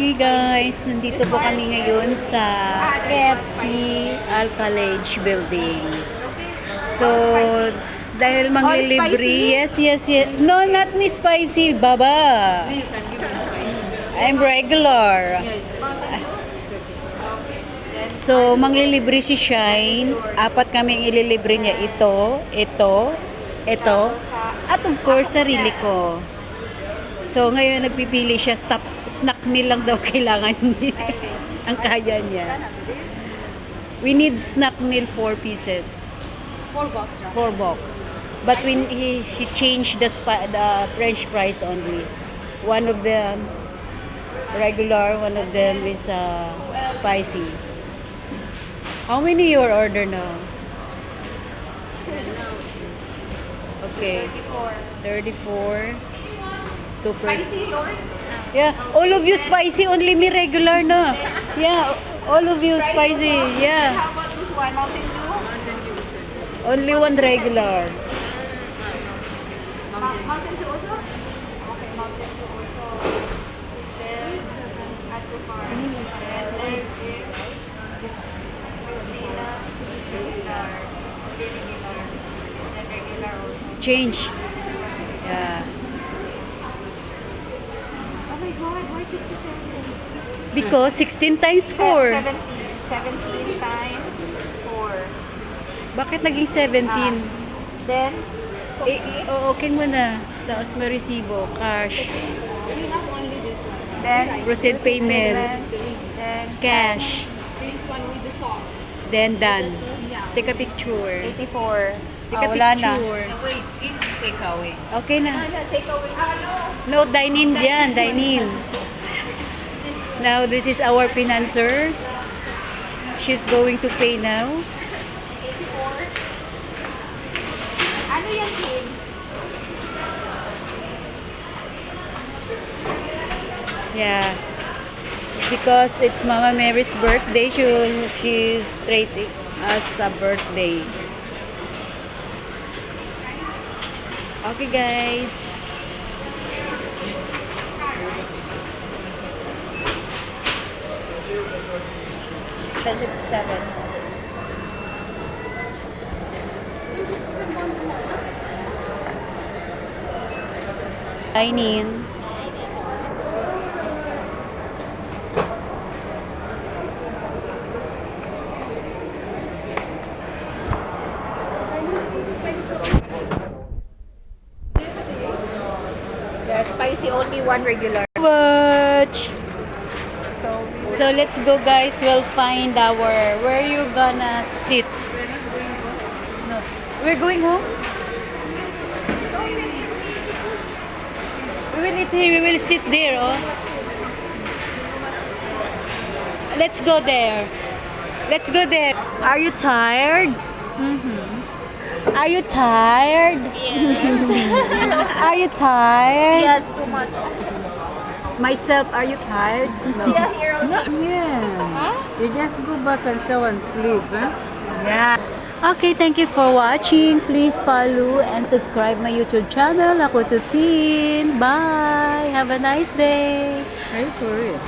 Hi guys! Nandito po kami ngayon sa KFC Alcalage Building. So, dahil manglilibre, yes. No, not me spicy, baba. I'm regular. So, manglilibre si Shine. 4 kami ang ililibre niya. Ito, at of course, sarili ko. So, ngayon nagpipili siya. Snack meal lang daw kailangan niya. Ang kaya niya. We need snack meal 4 pieces. 4 box, right? 4 box. But when she changed the French fries only. One of them regular, one of them is spicy. How many your order now? Okay. 34. 2 Spicy yours? Yeah, all of you spicy, only me regular na. Yeah, all of you spicy. Yeah. How about this one? Mountain Dew? Only one regular. Mountain Dew also? Okay, Mountain Dew also. There's at the farm. And there's is Christina, regular, and regular also. Change. Yeah. Oh my God, why 67? Because 16 times 4. 17 times 4. Bakit naging 17? Then, Okay mo na. Tapos may resibo, cash, we have only this one. Then, proceed payment, then, cash, this one with the sauce. then done. Yeah. Take a picture. 84. Take a Wala na. picture. Wait, eat takeaway. Okay na. Take away. No, dine in dyan, dine in. Now, this is our financer. She's going to pay now. 84. Ano yan, Kim? Yeah. Because it's Mama Mary's birthday, she's treating us a birthday. Okay, guys. That's 67. Dine in. There's spicy, only one regular. Watch. So, So let's go, guys. We'll find where you gonna sit. No, we're going home. We will eat here. We will sit there. Oh, let's go there. Let's go there. Are you tired? Are you tired? Yes. Are you tired? Yes, too much. Myself, are you tired? Yeah, here also. Yeah. You just go back and shower and sleep, huh? Yeah. Okay, thank you for watching. Please follow and subscribe my YouTube channel, Ako Tutin. Bye. Have a nice day. Are you for real?